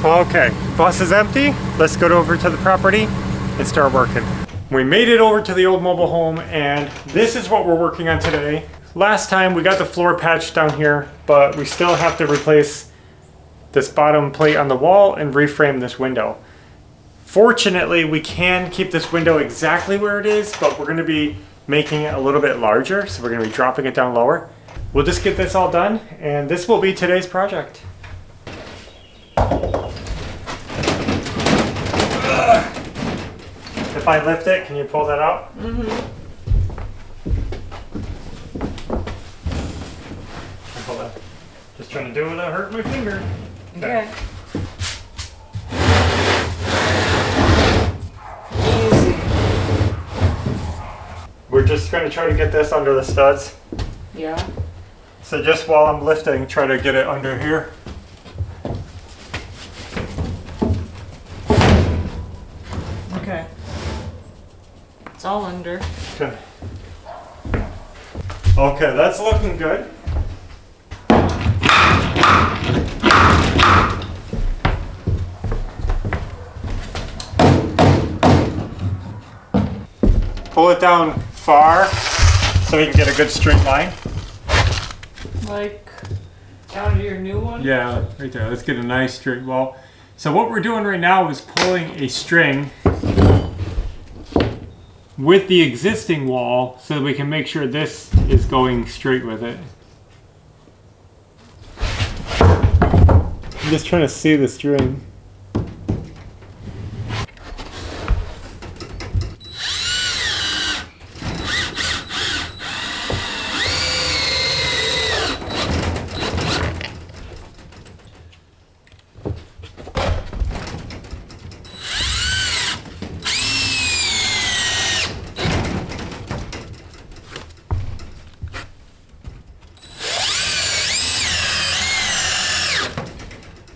Okay, bus is empty. Let's go over to the property and start working. We made it over to the old mobile home, and this is what we're working on today. Last time we got the floor patched down here, but we still have to replace this bottom plate on the wall and reframe this window. Fortunately, we can keep this window exactly where it is, but we're going to be making it a little bit larger, so we're going to be dropping it down lower. We'll just get this all done, and this will be today's project. If I lift it, can you pull that out? Mm-hmm. Pull that. Just trying to do it without hurting my finger. Okay. Easy. We're just going to try to get this under the studs. Yeah. So just while I'm lifting, try to get it under here. Okay. It's all under. Okay. Okay, that's looking good. Pull it down far so we can get a good straight line. Like down to your new one? Yeah, right there. Let's get a nice straight wall. So what we're doing right now is pulling a string with the existing wall so that we can make sure this is going straight with it. I'm just trying to see the string.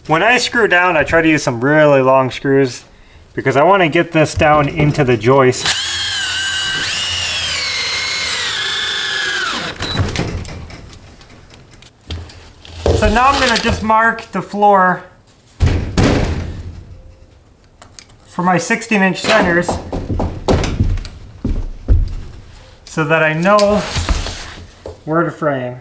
When I screw down, I try to use some really long screws because I want to get this down into the joist. So now I'm going to just mark the floor for my 16-inch centers so that I know where to frame.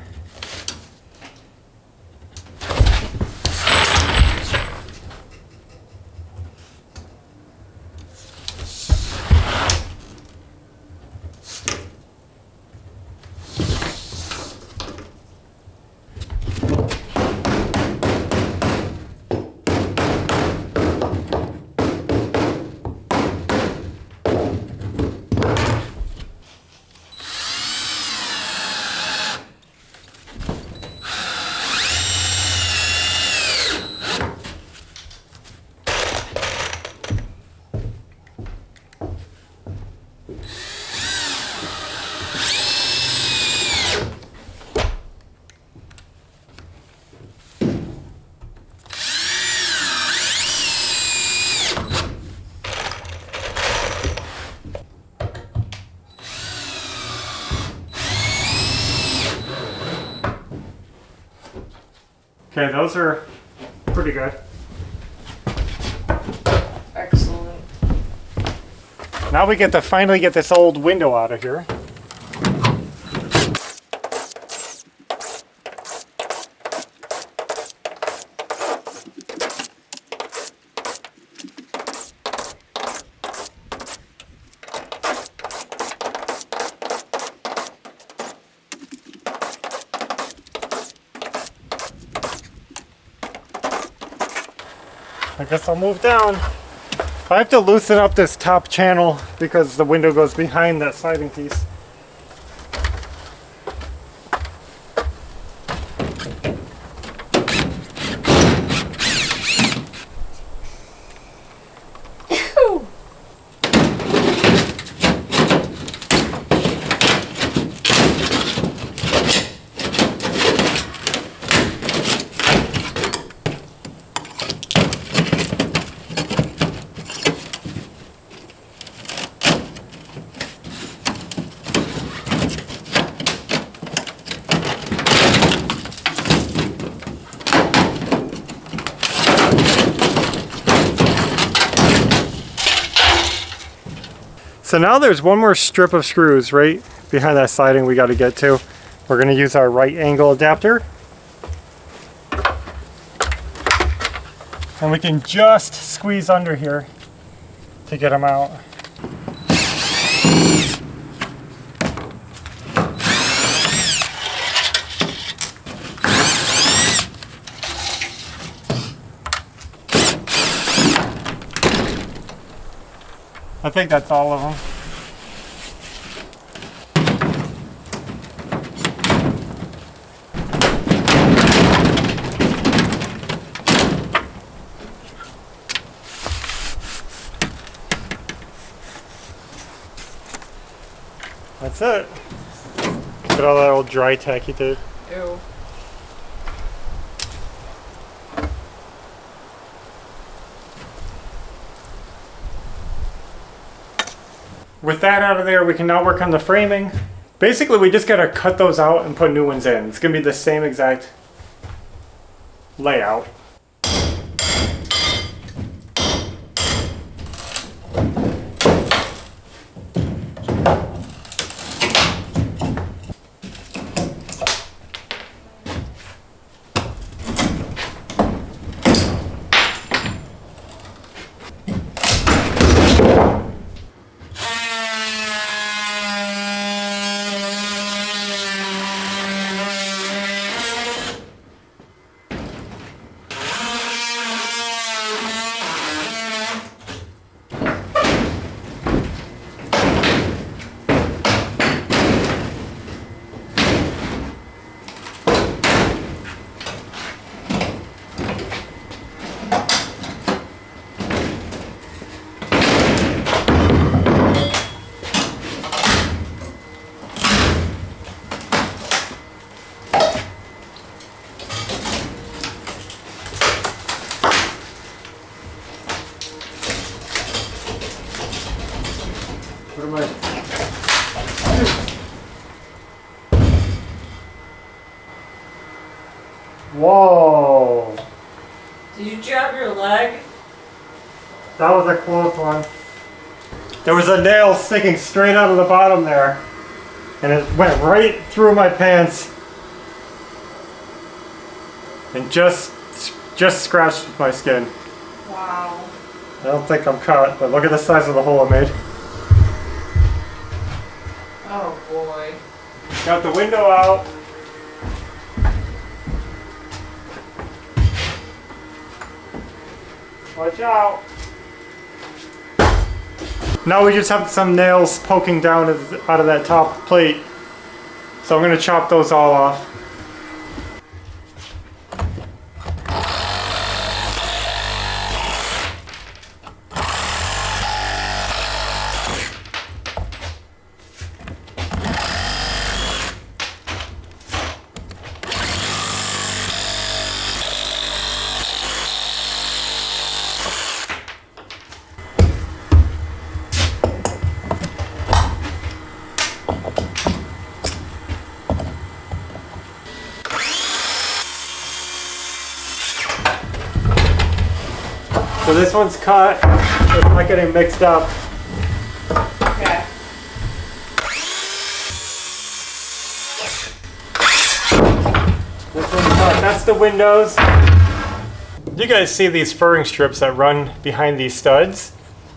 Okay, those are pretty good. Excellent. Now we get to finally get this old window out of here. I guess I'll move down. I have to loosen up this top channel because the window goes behind that sliding piece. So now there's one more strip of screws right behind that siding we got to get to. We're going to use our right angle adapter. And we can just squeeze under here to get them out. I think that's all of them. That's it. Look at all that old dry tacky tape. Ew. With that out of there, we can now work on the framing. Basically, we just gotta cut those out and put new ones in. It's gonna be the same exact layout. What am I? Whoa! Did you jab your leg? That was a close one. There was a nail sticking straight out of the bottom there. And it went right through my pants. And just scratched my skin. Wow. I don't think I'm cut, but look at the size of the hole I made. Oh boy. Got the window out. Watch out. Now we just have some nails poking down out of that top plate. So I'm going to chop those all off. So this one's cut, it's not getting mixed up. Okay. This one's cut, that's the windows. You guys see these furring strips that run behind these studs?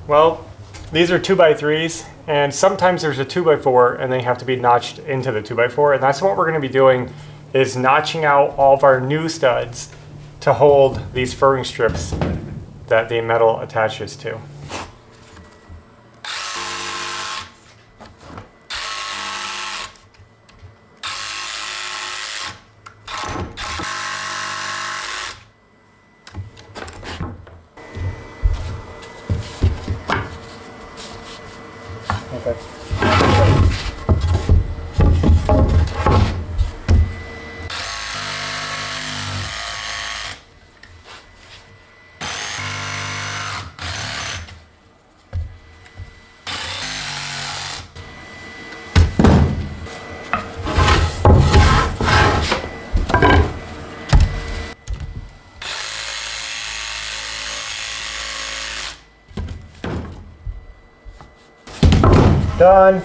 Well, these are 2x3s, and sometimes there's a 2x4 and they have to be notched into the 2x4, and that's what we're gonna be doing, is notching out all of our new studs to hold these furring strips that the metal attaches to. Okay. Done.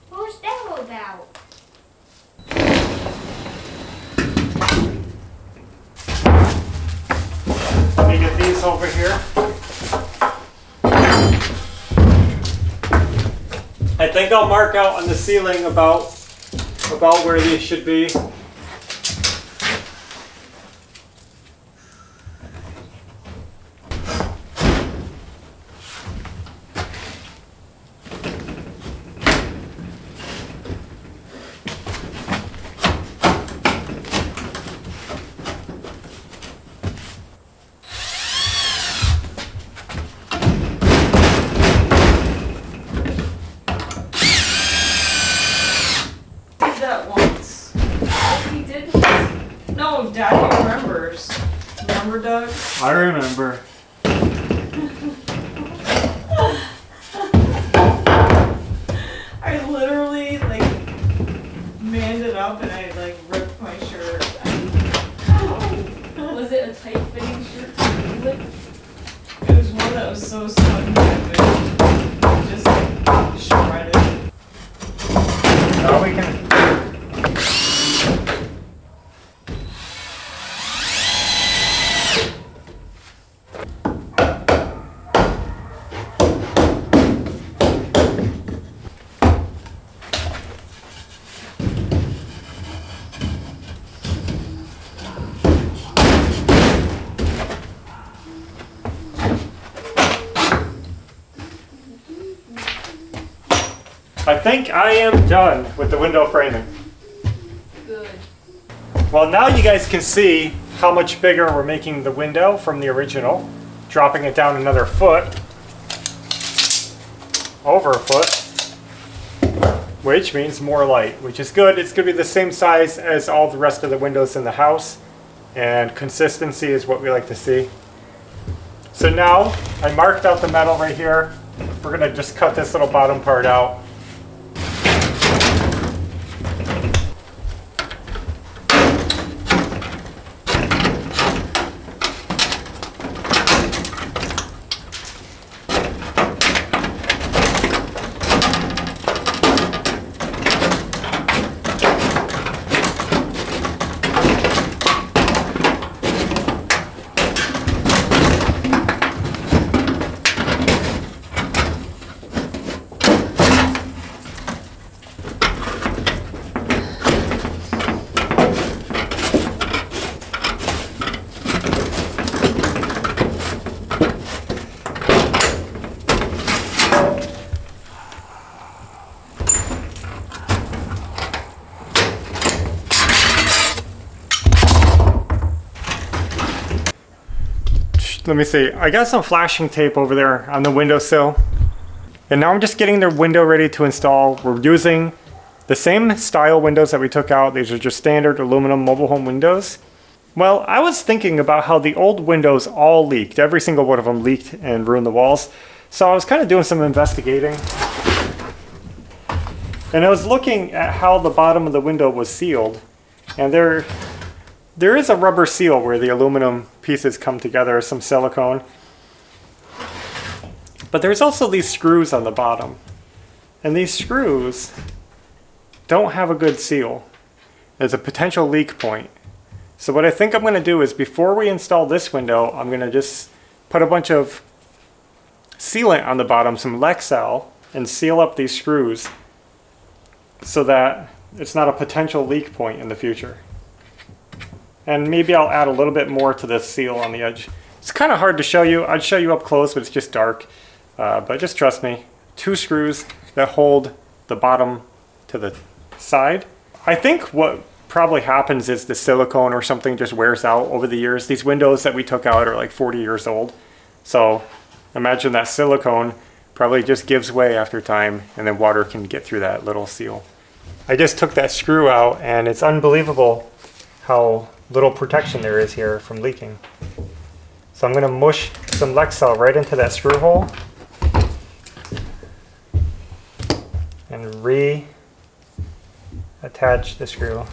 What's that all about? Let me get these over here. I think I'll mark out on the ceiling about where these should be. That once. He did. No, Daddy remembers. Remember, Doug? I remember. I literally like manned it up and I like ripped my shirt. Was it a tight fitting shirt? It was one that was so snug that it just like shredded. Now we can. I think I am done with the window framing. Good. Well, now you guys can see how much bigger we're making the window from the original, dropping it down another foot, over a foot, which means more light, which is good. It's going to be the same size as all the rest of the windows in the house, and consistency is what we like to see. So now I marked out the metal right here. We're going to just cut this little bottom part out. Let me see, I got some flashing tape over there on the windowsill. And now I'm just getting the window ready to install. We're using the same style windows that we took out. These are just standard aluminum mobile home windows. Well, I was thinking about how the old windows all leaked. Every single one of them leaked and ruined the walls. So I was kind of doing some investigating. And I was looking at how the bottom of the window was sealed. And there is a rubber seal where the aluminum pieces come together, some silicone. But there's also these screws on the bottom. And these screws don't have a good seal. There's a potential leak point. So what I think I'm going to do is before we install this window, I'm going to just put a bunch of sealant on the bottom, some Lexel, and seal up these screws so that it's not a potential leak point in the future. And maybe I'll add a little bit more to this seal on the edge. It's kind of hard to show you. I'd show you up close, but it's just dark. But just trust me. 2 screws that hold the bottom to the side. I think what probably happens is the silicone or something just wears out over the years. These windows that we took out are like 40 years old. So imagine that silicone probably just gives way after time, and then water can get through that little seal. I just took that screw out, and it's unbelievable how little protection there is here from leaking. So I'm going to mush some Lexel right into that screw hole and re-attach attach the screw.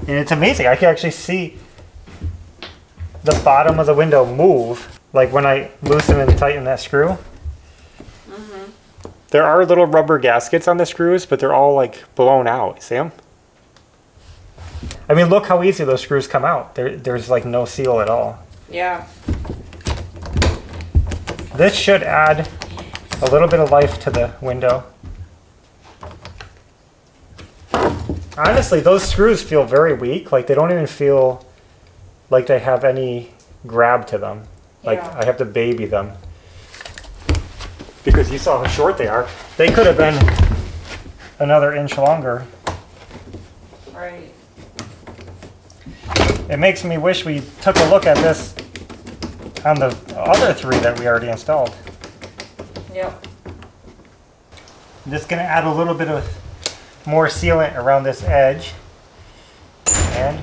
And it's amazing. I can actually see the bottom of the window move, like when I loosen and tighten that screw. There are little rubber gaskets on the screws, but they're all like blown out. See them? I mean, look how easy those screws come out. There's like no seal at all. Yeah. This should add a little bit of life to the window. Honestly, those screws feel very weak. Like they don't even feel like they have any grab to them. Like Yeah. I have to baby them. Because you saw how short they are. They could have been another inch longer. Right. It makes me wish we took a look at this on the other three that we already installed. Yep. I'm just going to add a little bit of more sealant around this edge. And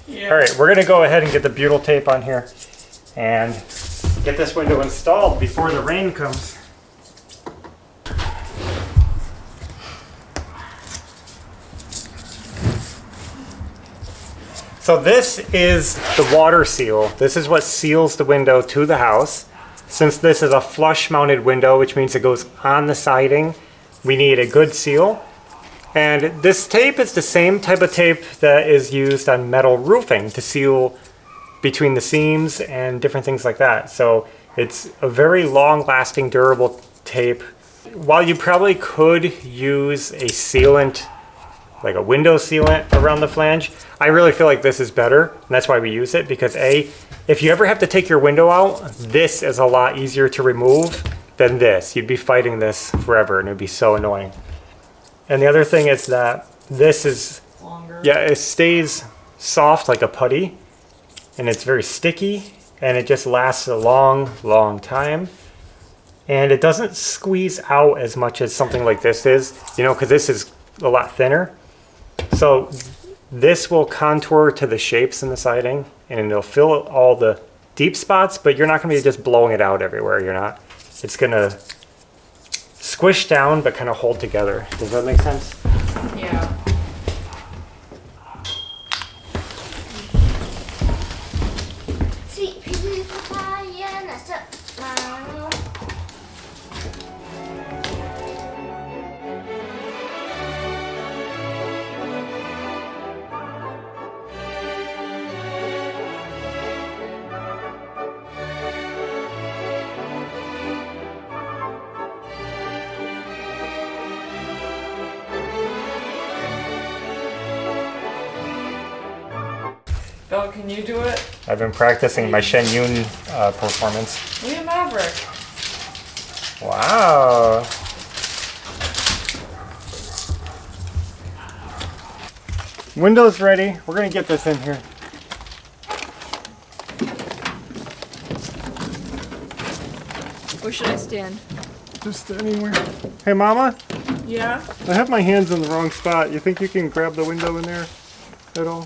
Yeah. all right, we're going to go ahead and get the butyl tape on here and get this window installed before the rain comes. So this is the water seal. This is what seals the window to the house. Since this is a flush mounted window, which means it goes on the siding, we need a good seal. And this tape is the same type of tape that is used on metal roofing to seal between the seams and different things like that. So it's a very long lasting, durable tape. While you probably could use a sealant, like a window sealant around the flange, I really feel like this is better, and that's why we use it, because A, if you ever have to take your window out, this is a lot easier to remove than this. You'd be fighting this forever, and it'd be so annoying. And the other thing is that this is, Longer. yeah, it stays soft like a putty, and it's very sticky, and it just lasts a long, long time. And it doesn't squeeze out as much as something like this is, you know, because this is a lot thinner. So this will contour to the shapes in the siding, and it'll fill all the deep spots, but you're not going to be just blowing it out everywhere. You're not. It's going to squish down, but kind of hold together. Does that make sense? Yeah. Sweet pea papaya, that's up now. Bill, can you do it? I've been practicing my Shen Yun performance. We have Maverick. Wow. Window's ready. We're going to get this in here. Where should I stand? Just anywhere. Hey, Mama, Yeah? I have my hands in the wrong spot. You think you can grab the window in there at all?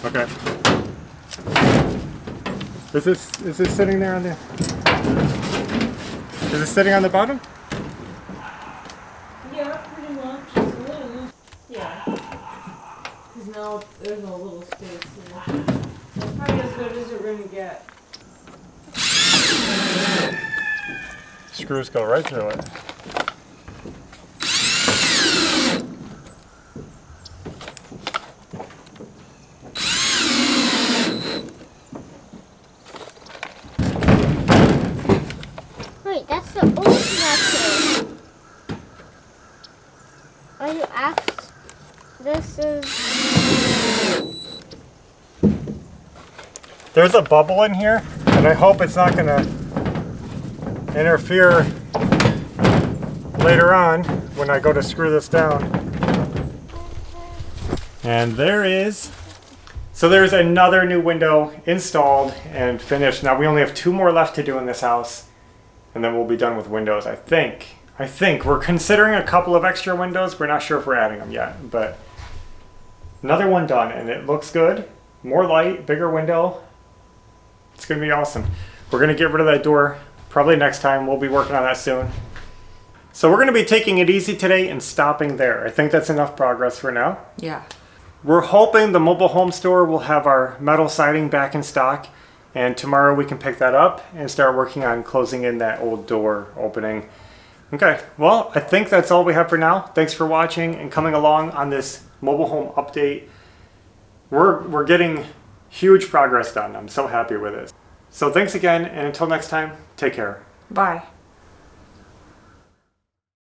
Okay. Is this sitting there on the? Is it sitting on the bottom? Yeah, pretty much. It's a little loose. Yeah. Because now there's no little space here. It's probably as good as we're going to get. Screws go right through it. Wait, that's the old method. Are you asked? This is. There's a bubble in here, and I hope it's not gonna interfere later on when I go to screw this down. And there is. So there's another new window installed and finished. Now we only have 2 more left to do in this house, and then we'll be done with windows, I think. We're considering a couple of extra windows. We're not sure if we're adding them yet, but Another one done, and it looks good. More light, bigger window. It's gonna be awesome. We're gonna get rid of that door probably next time. We'll be working on that soon. So we're gonna be taking it easy today and stopping there. I think that's enough progress for now. Yeah. We're hoping the mobile home store will have our metal siding back in stock, and tomorrow we can pick that up and start working on closing in that old door opening. Okay, well, I think that's all we have for now. Thanks for watching and coming along on this mobile home update. We're getting huge progress done. I'm so happy with it. So thanks again, and until next time, take care. Bye.